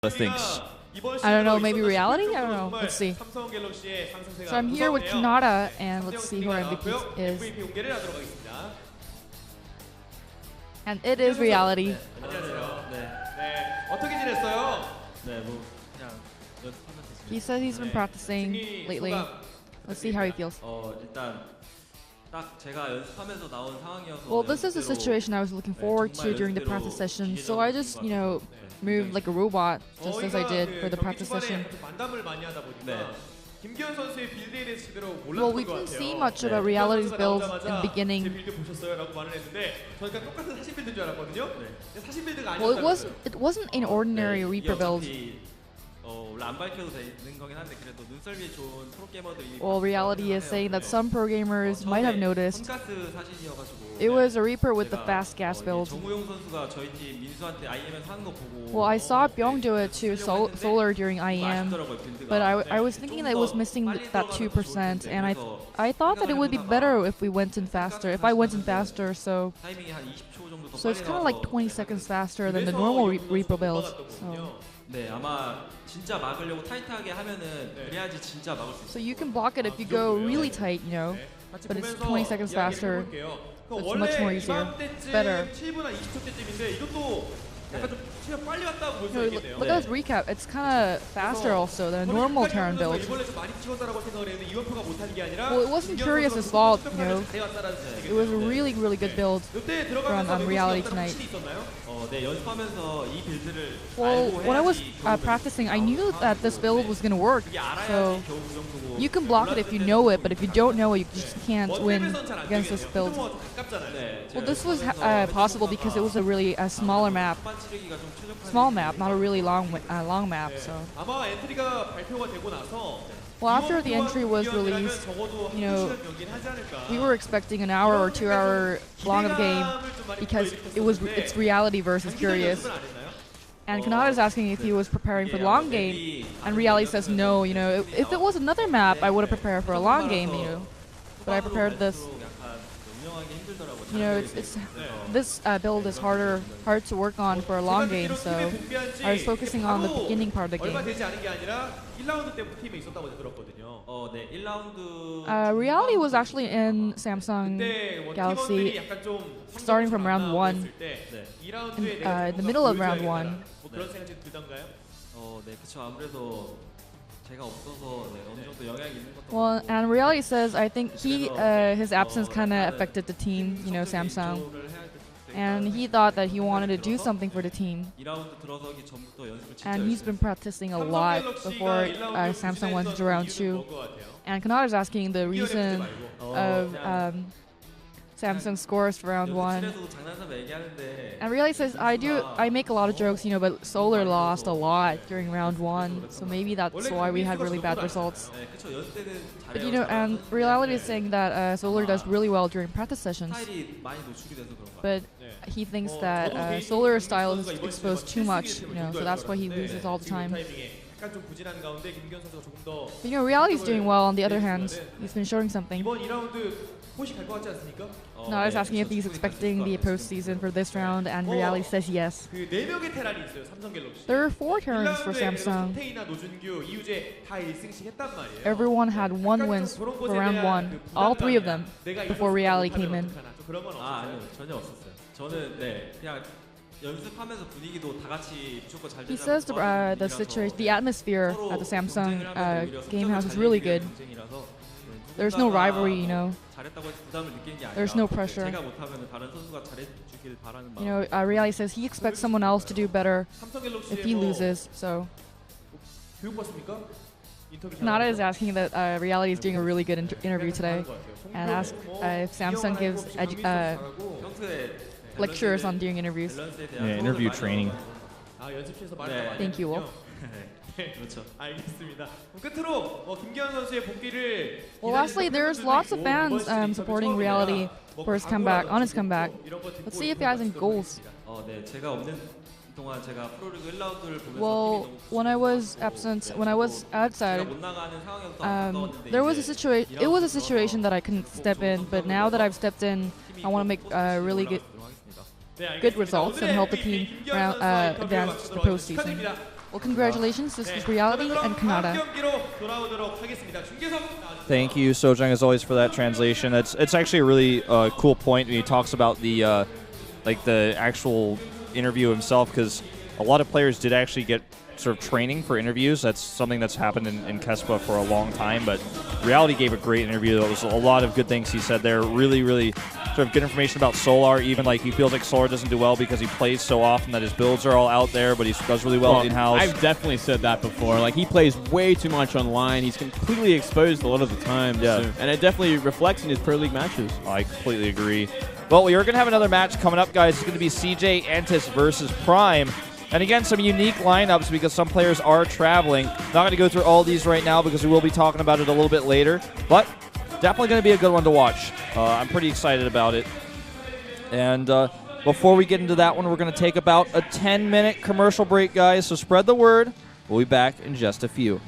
thinks. I don't know, maybe reality? I don't know. Let's see. So I'm here with Kanata, and let's see who our MVP is. And it is reality. He says he's been practicing lately. Let's see how he feels. Well, this is a situation I was looking forward to during the practice session, so I just, moved like a robot, just as I did for the practice session. Well, we didn't see much about reality's build in the beginning. Well, it wasn't an ordinary Reaper build. Well, reality is saying that some pro gamers might have noticed. It was a Reaper with the fast gas build. Well, I saw Byung do it to Solar during IEM, but I was thinking that it was missing that 2%, and I thought that it would be better if we went in faster. If I went in faster, so it's kind of like 20 seconds faster than the normal Reaper build. So you can block it if you go really tight, but it's 20 seconds faster. So it's much more easier. It's better. Look at this recap. It's kind of faster also than a normal turn build. Well, it wasn't Curious's fault, It was a really, really good build from reality tonight. Well, when I was practicing, I knew that this build was going to work. So you can block it if you know it, but if you don't know it, you just can't win against this build. Well, this was possible because it was a really smaller map. Small map, not a really long map. So. Well, after the entry was released, we were expecting an hour or 2 hour long of game because it's reality versus Curious. And Kanata is asking if he was preparing for the long game, and reality says no. If it was another map, I would have prepared for a long game. But I prepared this. This build is hard to work on for a long game, so I was focusing on the beginning part of the game. Reality was actually in Samsung Galaxy starting from round 1, in the middle of round 1. Well, and reality says I think his absence kind of affected the team, Samsung, and he thought that he wanted to do something for the team, and he's been practicing a lot before Samsung went to round 2. And Kanata is asking the reason of Samsung scores for round 1. And reality says I make a lot of jokes, but Solar lost a lot during round 1, so maybe that's why we had really bad results. But and reality is saying that Solar does really well during practice sessions. But he thinks that Solar's style is exposed too much, so that's why he loses all the time. But, reality's doing well on the other hand. He's been showing something. No, I was asking if he's expecting the postseason for this round, and reality says yes. There are 4 turns for Samsung. Everyone had 1 win for round 1, all 3 of them, before reality came in. He says the atmosphere at the Samsung game house is really good. There's no rivalry, There's no pressure. Reality says he expects someone else to do better if he loses, so. Nada is asking that reality is doing a really good interview today, and asks if Samsung gives lectures on doing interviews. Yeah, interview training. Thank you, Will. Well, lastly, there's lots of fans supporting reality for his comeback. Let's see if he has any goals. Well, when I was outside, there was a situation. It was a situation that I couldn't step in, but now that I've stepped in, I want to make really good results and help the team advance to the postseason. Well, congratulations. This was Reality and Kanata. Thank you, Sojang, as always, for that translation. It's actually a really cool point when he talks about the like the actual interview himself, because a lot of players did actually get sort of training for interviews. That's something that's happened in Kespa for a long time, but Reality gave a great interview. There was a lot of good things he said there. Really, really sort of good information about Solar. Even like he feels like Solar doesn't do well because he plays so often that his builds are all out there, but he does really well in-house. I've definitely said that before. Like, he plays way too much online. He's completely exposed a lot of the time. Yeah. So, and it definitely reflects in his Pro League matches. I completely agree. Well, we are going to have another match coming up, guys. It's going to be CJ Antis versus Prime. And again, some unique lineups because some players are traveling. Not going to go through all these right now because we will be talking about it a little bit later. But definitely going to be a good one to watch. I'm pretty excited about it. And before we get into that one, we're going to take about a 10-minute commercial break, guys. So spread the word. We'll be back in just a few.